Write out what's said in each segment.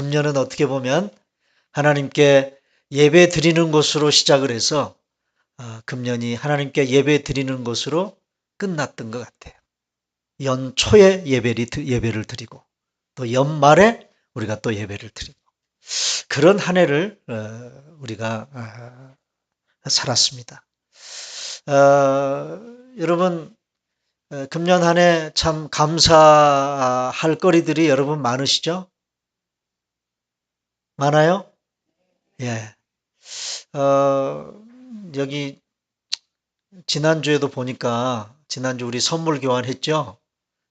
금년은 어떻게 보면 하나님께 예배 드리는 것으로 시작을 해서 금년이 하나님께 예배 드리는 것으로 끝났던 것 같아요. 연초에 예배를 드리고 또 연말에 우리가 또 예배를 드리고 그런 한 해를 우리가 살았습니다. 여러분 금년 한 해 참 감사할 거리들이 여러분 많으시죠? 많아요? 예. 여기 지난주에도 보니까 지난주 우리 선물 교환했죠?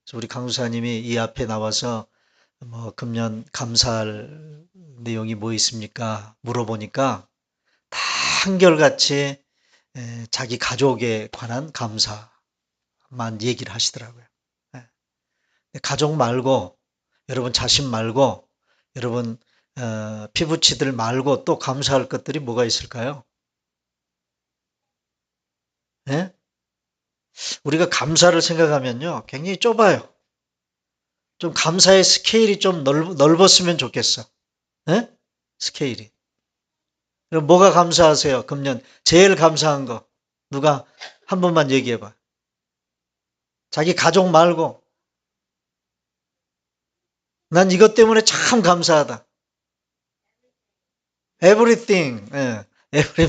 그래서 우리 강수사님이 이 앞에 나와서 뭐 금년 감사할 내용이 뭐 있습니까? 물어보니까 다 한결같이 자기 가족에 관한 감사만 얘기를 하시더라고요. 예. 가족 말고 여러분 자신 말고 여러분 피부치들 말고 또 감사할 것들이 뭐가 있을까요? 예? 우리가 감사를 생각하면요 굉장히 좁아요. 좀 감사의 스케일이 좀 넓었으면 좋겠어. 예? 스케일이. 그럼 뭐가 감사하세요? 금년 제일 감사한 거 누가 한 번만 얘기해 봐. 자기 가족 말고 난 이것 때문에 참 감사하다. Everything. 예.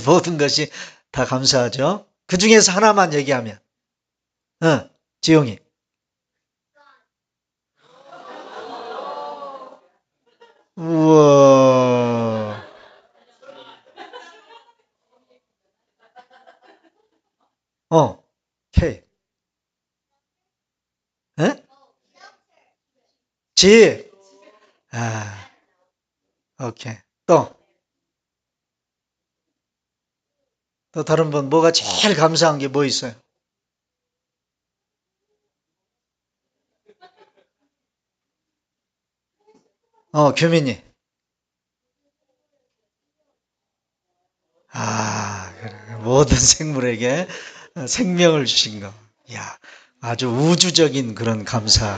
모든 것이 다 감사하죠. 그 중에서 하나만 얘기하면 지용이. 우와. K. 예? G. 아, 오케이. 또 다른 분 뭐가 제일 감사한 게 뭐 있어요? 규민이. 그래. 모든 생물에게 생명을 주신 거. 야, 아주 우주적인 그런 감사.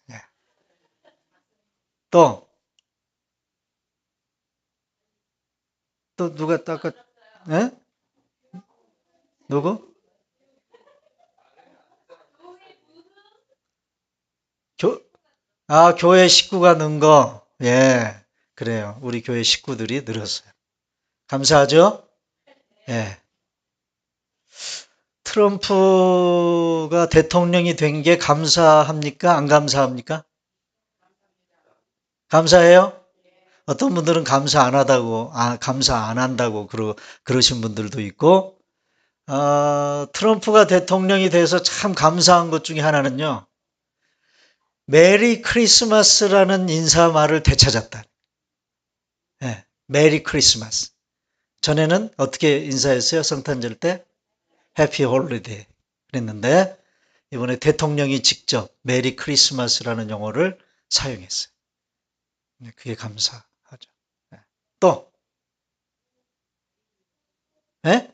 예. 또, 또 누가 또 아까, 예? 누구? 교, 교회 식구가 는 거. 예, 그래요. 우리 교회 식구들이 늘었어요. 감사하죠? 예. 트럼프가 대통령이 된 게 감사합니까? 안 감사합니까? 감사해요? 어떤 분들은 감사 안 하다고, 감사 안 한다고 그러신 분들도 있고, 트럼프가 대통령이 돼서 참 감사한 것 중에 하나는요, 메리 크리스마스라는 인사말을 되찾았다. 예, 메리 크리스마스. 전에는 어떻게 인사했어요? 성탄절 때? 해피 홀리데이. 그랬는데, 이번에 대통령이 직접 메리 크리스마스라는 용어를 사용했어요. 그게 감사하죠. 예. 또, 예?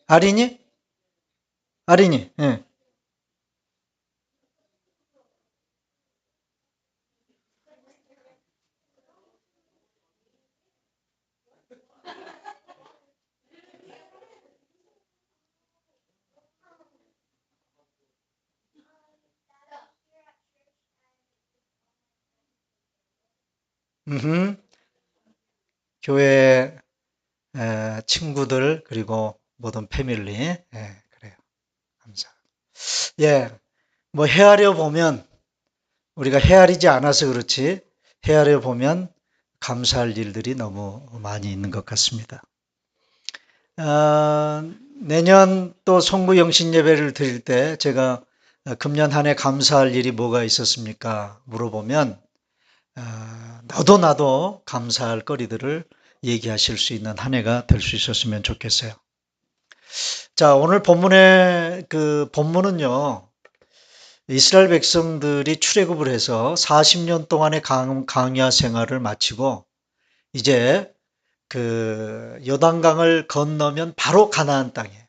아린이? 아린이, 예. 음흠. 교회 친구들 그리고 모든 패밀리 그래요. 감사. 예, 뭐 헤아려 보면 우리가 헤아리지 않아서 그렇지 헤아려 보면 감사할 일들이 너무 많이 있는 것 같습니다. 내년 또 송구 영신 예배를 드릴 때 제가 금년 한 해 감사할 일이 뭐가 있었습니까? 물어보면 너도 나도 감사할 거리들을 얘기하실 수 있는 한 해가 될 수 있었으면 좋겠어요. 자, 오늘 본문의 그 본문은요. 이스라엘 백성들이 출애굽을 해서 40년 동안의 광야 생활을 마치고 이제 그 요단강을 건너면 바로 가나안 땅이에요.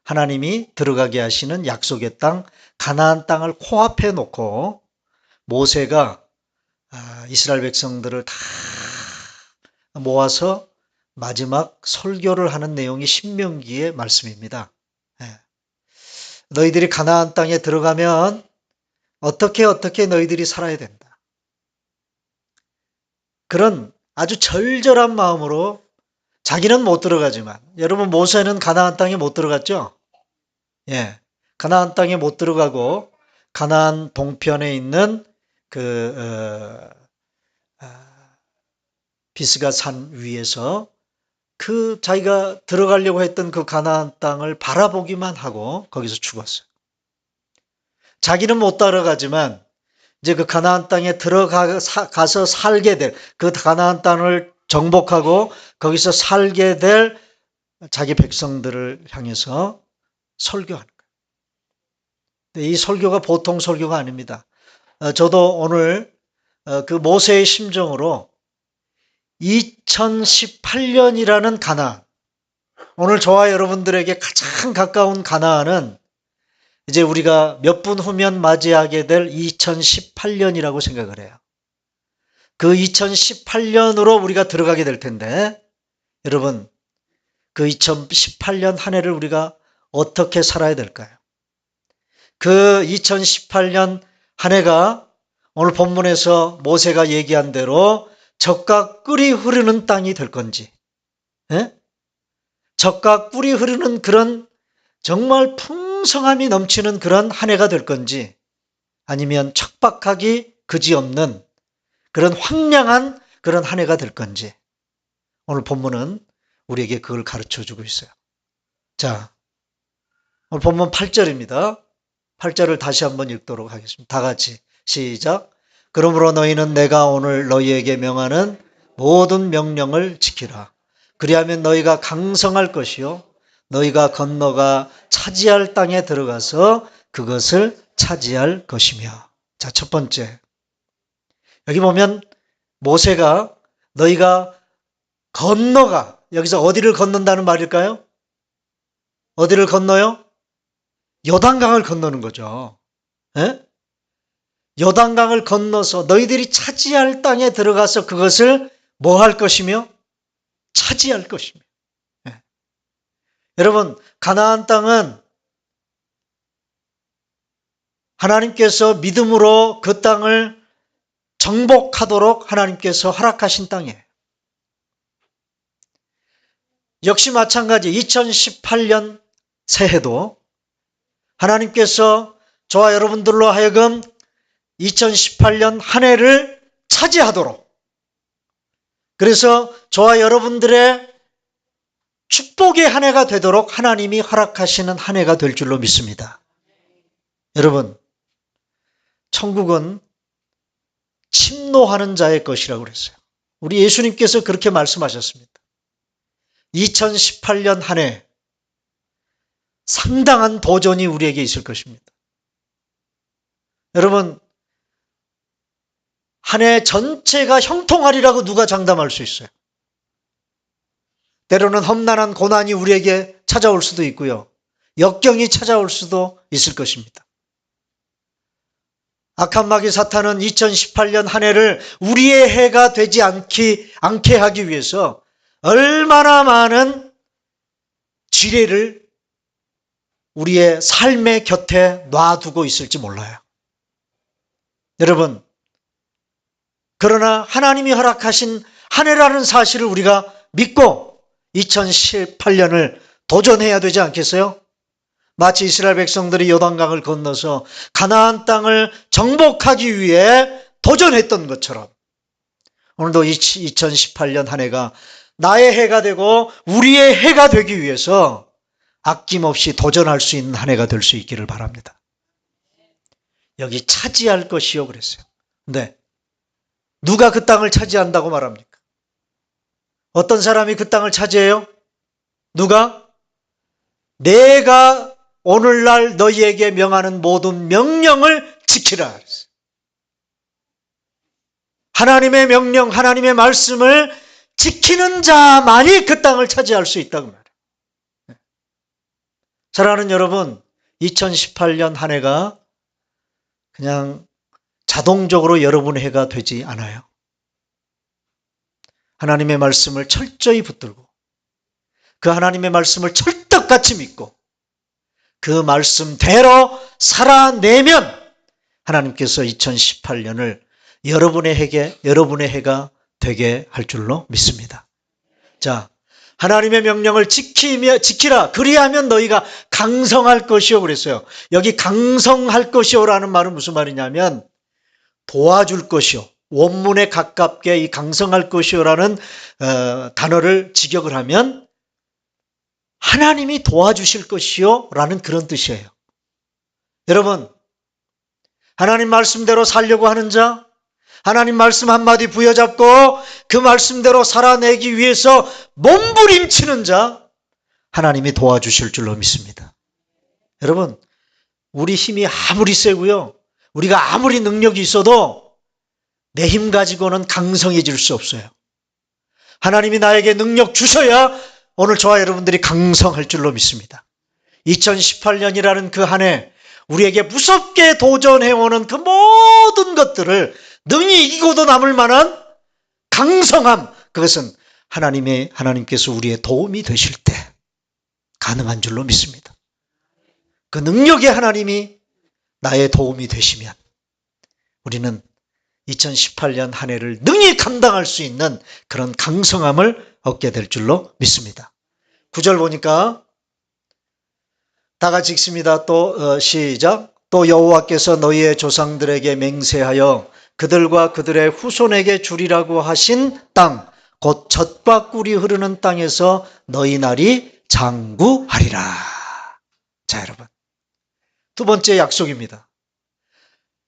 하나님이 들어가게 하시는 약속의 땅 가나안 땅을 코앞에 놓고 모세가 이스라엘 백성들을 다 모아서 마지막 설교를 하는 내용이 신명기의 말씀입니다. 예. 너희들이 가나안 땅에 들어가면 어떻게 너희들이 살아야 된다. 그런 아주 절절한 마음으로 자기는 못 들어가지만, 여러분 모세는 가나안 땅에 못 들어갔죠? 예. 가나안 땅에 못 들어가고 가나안 동편에 있는 비스가 산 위에서 자기가 들어가려고 했던 그 가나안 땅을 바라보기만 하고 거기서 죽었어요. 자기는 못 따라가지만 이제 그 가나안 땅에 가서 살게 될, 그 가나안 땅을 정복하고 거기서 살게 될 자기 백성들을 향해서 설교하는 거예요. 이 설교가 보통 설교가 아닙니다. 저도 오늘 그 모세의 심정으로 2018년이라는 가나안, 오늘 저와 여러분들에게 가장 가까운 가나안은 이제 우리가 몇 분 후면 맞이하게 될 2018년이라고 생각을 해요. 그 2018년으로 우리가 들어가게 될 텐데, 여러분, 그 2018년 한 해를 우리가 어떻게 살아야 될까요? 그 2018년 한 해가 오늘 본문에서 모세가 얘기한 대로 젖과 꿀이 흐르는 땅이 될 건지, 예? 젖과 꿀이 흐르는 그런 정말 풍성함이 넘치는 그런 한 해가 될 건지, 아니면 척박하기 그지없는 그런 황량한 그런 한 해가 될 건지, 오늘 본문은 우리에게 그걸 가르쳐주고 있어요. 자, 오늘 본문 8절입니다. 8절을 다시 한번 읽도록 하겠습니다. 다 같이 시작. 그러므로 너희는 내가 오늘 너희에게 명하는 모든 명령을 지키라. 그리하면 너희가 강성할 것이요 너희가 건너가 차지할 땅에 들어가서 그것을 차지할 것이며. 자, 첫 번째, 여기 보면 모세가 너희가 건너가, 여기서 어디를 건넌다는 말일까요? 어디를 건너요? 요단강을 건너는 거죠. 예? 요단강을 건너서 너희들이 차지할 땅에 들어가서 그것을 뭐 할 것이며? 차지할 것이며. 예. 여러분, 가나안 땅은 하나님께서 믿음으로 그 땅을 정복하도록 하나님께서 허락하신 땅이에요. 역시 마찬가지 2018년 새해도 하나님께서 저와 여러분들로 하여금 2018년 한 해를 차지하도록, 그래서 저와 여러분들의 축복의 한 해가 되도록 하나님이 허락하시는 한 해가 될 줄로 믿습니다. 여러분, 천국은 침노하는 자의 것이라고 그랬어요. 우리 예수님께서 그렇게 말씀하셨습니다. 2018년 한 해 상당한 도전이 우리에게 있을 것입니다. 여러분, 한 해 전체가 형통하리라고 누가 장담할 수 있어요? 때로는 험난한 고난이 우리에게 찾아올 수도 있고요. 역경이 찾아올 수도 있을 것입니다. 악한 마귀 사탄은 2018년 한 해를 우리의 해가 되지 않게 하기 위해서 얼마나 많은 지뢰를 우리의 삶의 곁에 놔두고 있을지 몰라요. 여러분, 그러나 하나님이 허락하신 한 해라는 사실을 우리가 믿고 2018년을 도전해야 되지 않겠어요? 마치 이스라엘 백성들이 요단강을 건너서 가나안 땅을 정복하기 위해 도전했던 것처럼 오늘도 2018년 한 해가 나의 해가 되고 우리의 해가 되기 위해서 아낌없이 도전할 수 있는 한 해가 될 수 있기를 바랍니다. 여기 차지할 것이요 그랬어요. 네. 누가 그 땅을 차지한다고 말합니까? 어떤 사람이 그 땅을 차지해요? 누가? 내가 오늘날 너희에게 명하는 모든 명령을 지키라. 하나님의 명령, 하나님의 말씀을 지키는 자만이 그 땅을 차지할 수 있다고 말해요. 사랑하는 여러분, 2018년 한 해가 그냥 자동적으로 여러분의 해가 되지 않아요. 하나님의 말씀을 철저히 붙들고 그 하나님의 말씀을 철떡같이 믿고 그 말씀대로 살아내면 하나님께서 2018년을 여러분의 해가 되게 할 줄로 믿습니다. 자, 하나님의 명령을 지키라. 그리하면 너희가 강성할 것이요 그랬어요. 여기 강성할 것이요라는 말은 무슨 말이냐면 도와줄 것이요. 원문에 가깝게 이 강성할 것이요라는 단어를 직역을 하면 하나님이 도와주실 것이요 라는 그런 뜻이에요. 여러분, 하나님 말씀대로 살려고 하는 자, 하나님 말씀 한마디 부여잡고 그 말씀대로 살아내기 위해서 몸부림치는 자, 하나님이 도와주실 줄로 믿습니다. 여러분, 우리 힘이 아무리 세고요, 우리가 아무리 능력이 있어도 내 힘 가지고는 강성해질 수 없어요. 하나님이 나에게 능력 주셔야 오늘 저와 여러분들이 강성할 줄로 믿습니다. 2018년이라는 그 한 해 우리에게 무섭게 도전해오는 그 모든 것들을 능히 이기고도 남을 만한 강성함, 그것은 하나님께서 우리의 도움이 되실 때 가능한 줄로 믿습니다. 그 능력의 하나님이 나의 도움이 되시면 우리는 2018년 한 해를 능히 감당할 수 있는 그런 강성함을 얻게 될 줄로 믿습니다. 9절 보니까 다 같이 읽습니다. 또 시작. 또 여호와께서 너희의 조상들에게 맹세하여 그들과 그들의 후손에게 주리라고 하신 땅, 곧 젖과 꿀이 흐르는 땅에서 너희 날이 장구하리라. 자, 여러분, 두 번째 약속입니다.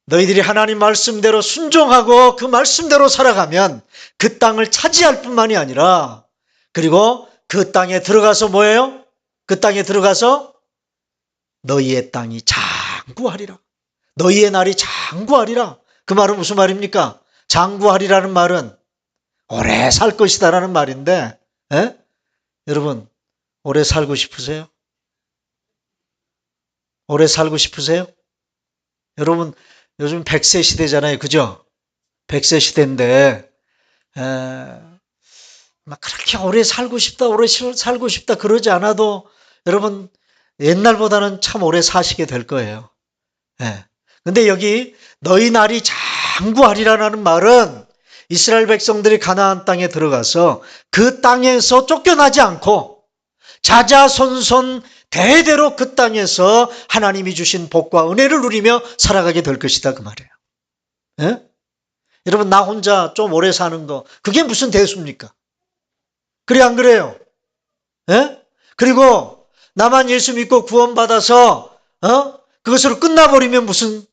너희들이 하나님 말씀대로 순종하고 그 말씀대로 살아가면 그 땅을 차지할 뿐만이 아니라 그리고 그 땅에 들어가서 뭐예요? 그 땅에 들어가서 너희의 땅이 장구하리라. 너희의 날이 장구하리라. 그 말은 무슨 말입니까? 장구하리라는 말은 오래 살 것이다라는 말인데, 여러분, 오래 살고 싶으세요? 오래 살고 싶으세요? 여러분, 요즘 100세 시대잖아요. 그죠? 100세 시대인데, 막 그렇게 오래 살고 싶다, 오래 살고 싶다 그러지 않아도 여러분, 옛날보다는 참 오래 사시게 될 거예요. 근데 여기 너희 날이 장구하리라는 말은 이스라엘 백성들이 가나안 땅에 들어가서 그 땅에서 쫓겨나지 않고 자자손손 대대로 그 땅에서 하나님이 주신 복과 은혜를 누리며 살아가게 될 것이다 그 말이에요. 여러분, 나 혼자 좀 오래 사는 거 그게 무슨 대수입니까? 그래 안 그래요? 그리고 나만 예수 믿고 구원받아서 그것으로 끝나버리면 무슨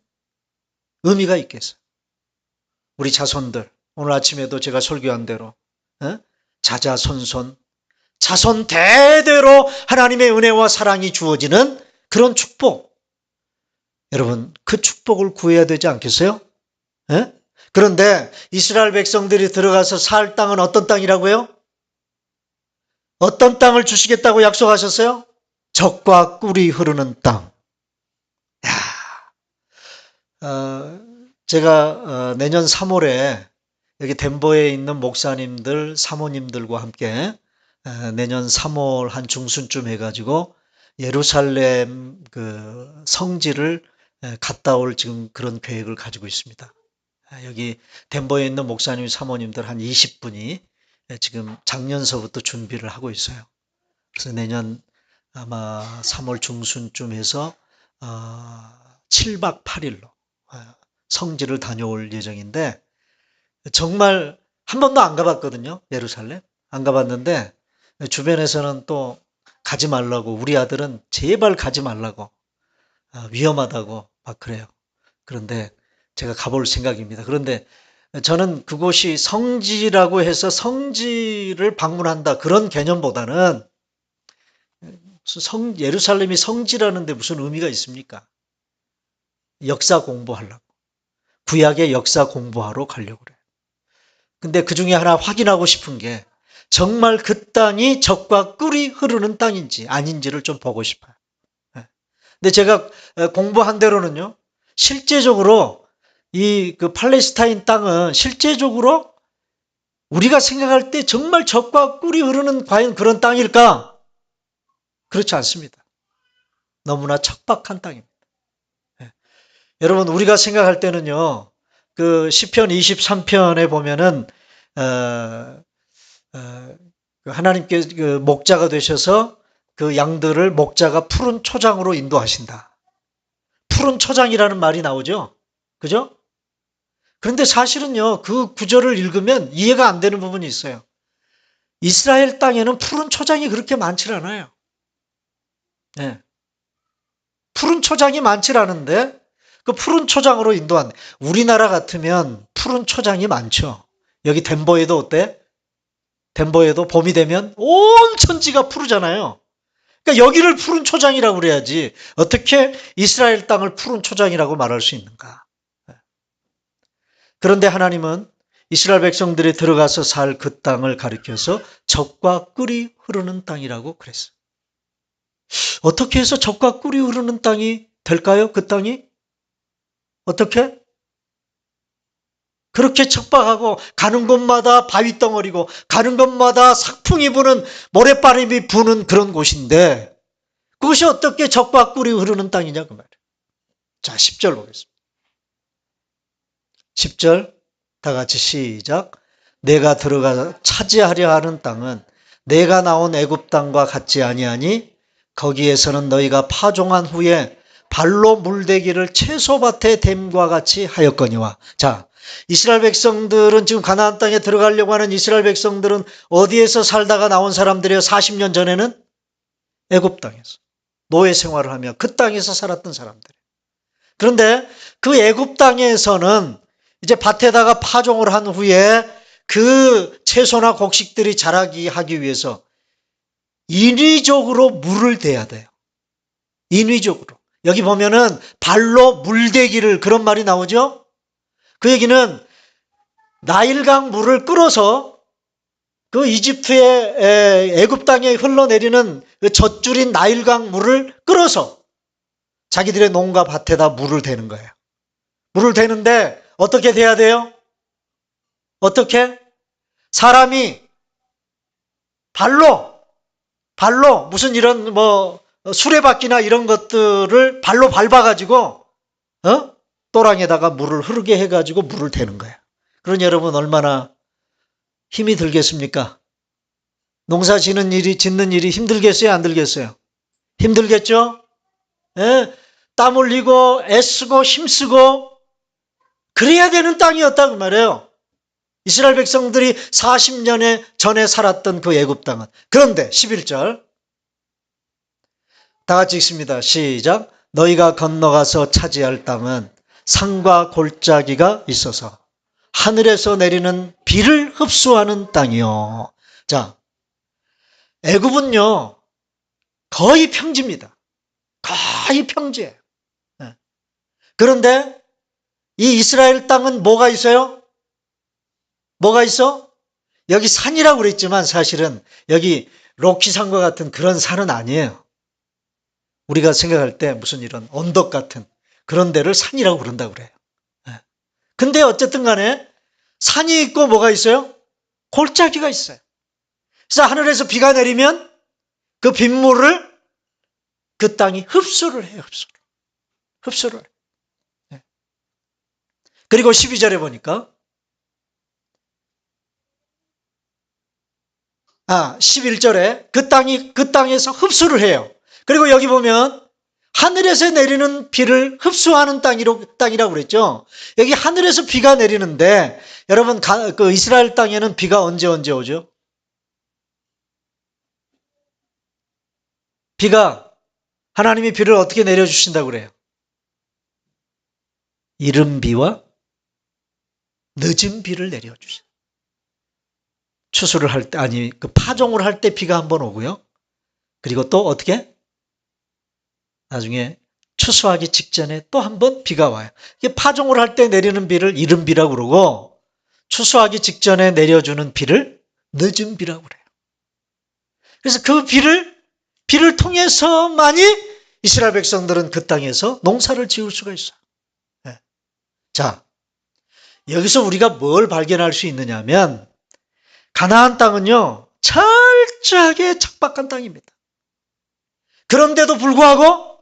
의미가 있겠어요? 우리 자손들, 오늘 아침에도 제가 설교한 대로 자자손손 자손 대대로 하나님의 은혜와 사랑이 주어지는 그런 축복. 여러분, 그 축복을 구해야 되지 않겠어요? 그런데 이스라엘 백성들이 들어가서 살 땅은 어떤 땅이라고요? 어떤 땅을 주시겠다고 약속하셨어요? 젖과 꿀이 흐르는 땅. 제가 내년 3월에 여기 덴버에 있는 목사님들, 사모님들과 함께 내년 3월 한 중순쯤 해가지고 예루살렘 그 성지를 갔다 올 지금 그런 계획을 가지고 있습니다. 여기 덴버에 있는 목사님, 사모님들 한 20분이 지금 작년서부터 준비를 하고 있어요. 그래서 내년 아마 3월 중순쯤 해서 7박 8일로 성지를 다녀올 예정인데 정말 한 번도 안 가봤거든요. 예루살렘. 안 가봤는데 주변에서는 또 가지 말라고, 우리 아들은 제발 가지 말라고, 위험하다고 막 그래요. 그런데 제가 가볼 생각입니다. 그런데 저는 그곳이 성지라고 해서 성지를 방문한다 그런 개념보다는 예루살렘이 성지라는데 무슨 의미가 있습니까? 역사 공부하려고. 구약의 역사 공부하러 가려고 그래요. 근데 그 중에 하나 확인하고 싶은 게 정말 그 땅이 젖과 꿀이 흐르는 땅인지 아닌지를 좀 보고 싶어요. 근데 제가 공부한 대로는요, 실제적으로 이 그 팔레스타인 땅은 실제적으로 우리가 생각할 때 정말 젖과 꿀이 흐르는 과연 그런 땅일까? 그렇지 않습니다. 너무나 척박한 땅입니다. 예. 여러분, 우리가 생각할 때는요, 그 시편 23편에 보면은 어, 하나님께 그 목자가 되셔서 그 양들을 목자가 푸른 초장으로 인도하신다. 푸른 초장이라는 말이 나오죠. 그죠? 그런데 사실은요, 그 구절을 읽으면 이해가 안 되는 부분이 있어요. 이스라엘 땅에는 푸른 초장이 그렇게 많지 않아요. 네. 푸른 초장이 많지 않은데 그 푸른 초장으로 인도한, 우리나라 같으면 푸른 초장이 많죠. 여기 덴버에도 어때? 덴버에도 봄이 되면 온 천지가 푸르잖아요. 그러니까 여기를 푸른 초장이라고 그래야지 어떻게 이스라엘 땅을 푸른 초장이라고 말할 수 있는가. 그런데 하나님은 이스라엘 백성들이 들어가서 살 그 땅을 가리켜서 젖과 꿀이 흐르는 땅이라고 그랬어요. 어떻게 해서 젖과 꿀이 흐르는 땅이 될까요? 그 땅이? 어떻게? 그렇게 척박하고 가는 곳마다 바위 덩어리고 가는 곳마다 sak풍이 부는, 모래바람이 부는 그런 곳인데 그것이 어떻게 젖과 꿀이 흐르는 땅이냐 그 말이에요. 자, 10절 보겠습니다. 10절 다 같이 시작. 내가 들어가 차지하려 하는 땅은 내가 나온 애굽 땅과 같지 아니하니 거기에서는 너희가 파종한 후에 발로 물대기를 채소밭에 댐과 같이 하였거니와. 자, 이스라엘 백성들은 지금 가나안 땅에 들어가려고 하는 이스라엘 백성들은 어디에서 살다가 나온 사람들이에요? 40년 전에는 애굽 땅에서 노예 생활을 하며 그 땅에서 살았던 사람들. 그런데 그 애굽 땅에서는 이제 밭에다가 파종을 한 후에 그 채소나 곡식들이 자라기 하기 위해서 인위적으로 물을 대야 돼요. 인위적으로. 여기 보면은 발로 물대기를, 그런 말이 나오죠. 그 얘기는 나일강 물을 끌어서 그 이집트의 애굽 땅에 흘러내리는 그 젖줄인 나일강 물을 끌어서 자기들의 농가 밭에다 물을 대는 거예요. 물을 대는데 어떻게 돼야 돼요? 어떻게? 사람이 발로 무슨 이런 수레바퀴나 이런 것들을 발로 밟아가지고 또랑에다가 물을 흐르게 해가지고 물을 대는 거예요. 그러니 여러분 얼마나 힘이 들겠습니까? 농사 짓는 일이 힘들겠어요? 안 들겠어요? 힘들겠죠? 예? 땀 흘리고 애쓰고 힘쓰고 그래야 되는 땅이었다 그 말이에요. 이스라엘 백성들이 40년 전에 살았던 그 애굽 땅은. 그런데 11절 다 같이 읽습니다. 시작. 너희가 건너가서 차지할 땅은 산과 골짜기가 있어서 하늘에서 내리는 비를 흡수하는 땅이요. 자, 애굽은요 거의 평지입니다. 거의 평지예요. 그런데 이 이스라엘 땅은 뭐가 있어요? 뭐가 있어? 여기 산이라고 그랬지만 사실은 여기 로키산과 같은 그런 산은 아니에요. 우리가 생각할 때 무슨 이런 언덕 같은 그런 데를 산이라고 그런다고 그래요. 근데 어쨌든 간에 산이 있고 뭐가 있어요? 골짜기가 있어요. 그래서 하늘에서 비가 내리면 그 빗물을 그 땅이 흡수를 해요. 흡수를 해요. 그리고 12절에 보니까 11절에 그 땅에서 흡수를 해요. 그리고 여기 보면 하늘에서 내리는 비를 흡수하는 땅이라고 그랬죠. 여기 하늘에서 비가 내리는데 여러분 그 이스라엘 땅에는 비가 언제 오죠? 비가 하나님이 비를 어떻게 내려주신다고 그래요? 이른 비와 늦은 비를 내려주세요. 추수를 할 때, 그 파종을 할 때 비가 한번 오고요. 그리고 또 어떻게? 나중에 추수하기 직전에 또 한번 비가 와요. 이게 파종을 할 때 내리는 비를 이른 비라고 그러고 추수하기 직전에 내려주는 비를 늦은 비라고 그래요. 그래서 그 비를 통해서만이 이스라엘 백성들은 그 땅에서 농사를 지을 수가 있어요. 자, 여기서 우리가 뭘 발견할 수 있느냐 하면 가나안 땅은요, 철저하게 척박한 땅입니다. 그런데도 불구하고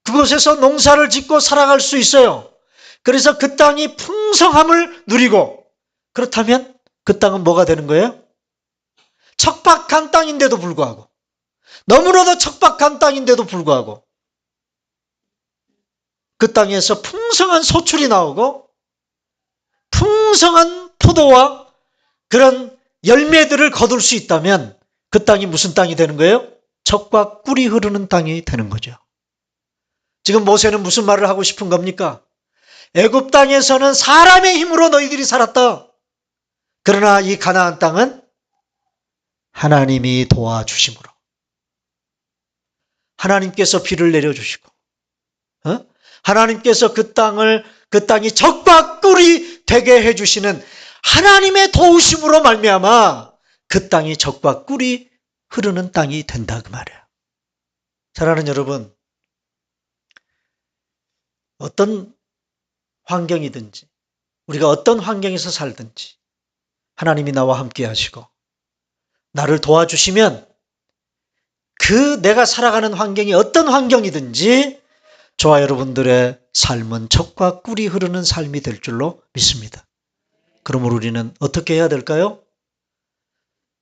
그곳에서 농사를 짓고 살아갈 수 있어요. 그래서 그 땅이 풍성함을 누리고, 그렇다면 그 땅은 뭐가 되는 거예요? 척박한 땅인데도 불구하고, 너무나도 척박한 땅인데도 불구하고 그 땅에서 풍성한 소출이 나오고 풍성한 포도와 그런 열매들을 거둘 수 있다면 그 땅이 무슨 땅이 되는 거예요? 젖과 꿀이 흐르는 땅이 되는 거죠. 지금 모세는 무슨 말을 하고 싶은 겁니까? 애굽 땅에서는 사람의 힘으로 너희들이 살았다. 그러나 이 가나안 땅은 하나님이 도와주심으로, 하나님께서 비를 내려주시고, 하나님께서 그 땅이 젖과 꿀이 되게 해주시는 하나님의 도우심으로 말미암아 그 땅이 젖과 꿀이 흐르는 땅이 된다 그 말이에요. 사랑하는 여러분, 어떤 환경이든지 우리가 어떤 환경에서 살든지 하나님이 나와 함께 하시고 나를 도와주시면 그 내가 살아가는 환경이 어떤 환경이든지 저와 여러분들의 삶은 젖과 꿀이 흐르는 삶이 될 줄로 믿습니다. 그러므로 우리는 어떻게 해야 될까요?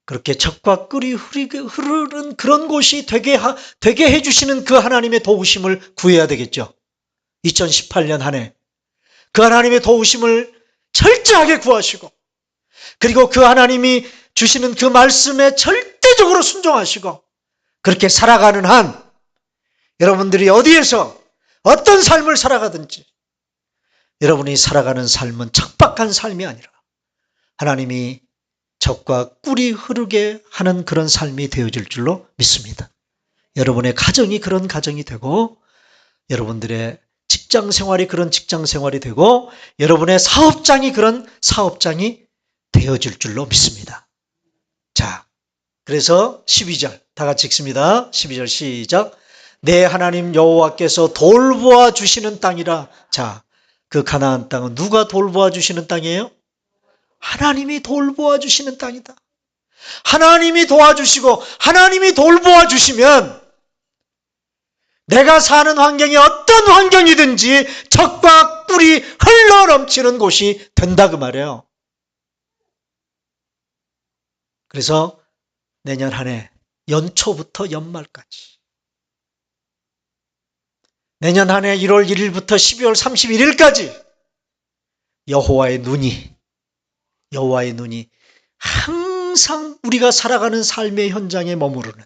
그렇게 젖과 꿀이 흐르는 그런 곳이 되게 해주시는 그 하나님의 도우심을 구해야 되겠죠. 2018년 한 해 그 하나님의 도우심을 철저하게 구하시고, 그리고 그 하나님이 주시는 그 말씀에 절대적으로 순종하시고, 그렇게 살아가는 한 여러분들이 어디에서 어떤 삶을 살아가든지 여러분이 살아가는 삶은 척박한 삶이 아니라 하나님이 젖과 꿀이 흐르게 하는 그런 삶이 되어질 줄로 믿습니다. 여러분의 가정이 그런 가정이 되고, 여러분들의 직장 생활이 그런 직장 생활이 되고, 여러분의 사업장이 그런 사업장이 되어질 줄로 믿습니다. 자, 그래서 12절 다 같이 읽습니다. 12절 시작. 내 하나님 여호와께서 돌보아 주시는 땅이라. 자, 그 가나안 땅은 누가 돌보아 주시는 땅이에요? 하나님이 돌보아 주시는 땅이다. 하나님이 도와주시고 하나님이 돌보아 주시면 내가 사는 환경이 어떤 환경이든지 젖과 꿀이 흘러넘치는 곳이 된다 그 말이에요. 그래서 내년 한 해 연초부터 연말까지, 내년 한 해 1월 1일부터 12월 31일까지 여호와의 눈이 항상 우리가 살아가는 삶의 현장에 머무르는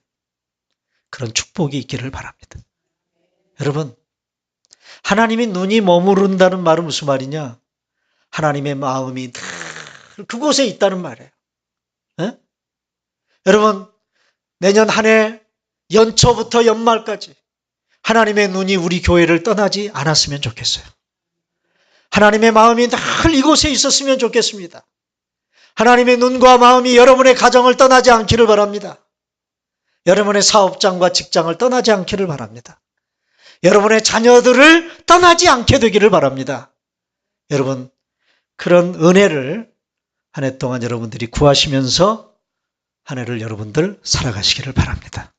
그런 축복이 있기를 바랍니다. 여러분, 하나님의 눈이 머무른다는 말은 무슨 말이냐? 하나님의 마음이 늘 그곳에 있다는 말이에요. 에? 여러분, 내년 한 해 연초부터 연말까지 하나님의 눈이 우리 교회를 떠나지 않았으면 좋겠어요. 하나님의 마음이 늘 이곳에 있었으면 좋겠습니다. 하나님의 눈과 마음이 여러분의 가정을 떠나지 않기를 바랍니다. 여러분의 사업장과 직장을 떠나지 않기를 바랍니다. 여러분의 자녀들을 떠나지 않게 되기를 바랍니다. 여러분, 그런 은혜를 한 해 동안 여러분들이 구하시면서 한 해를 여러분들 살아가시기를 바랍니다.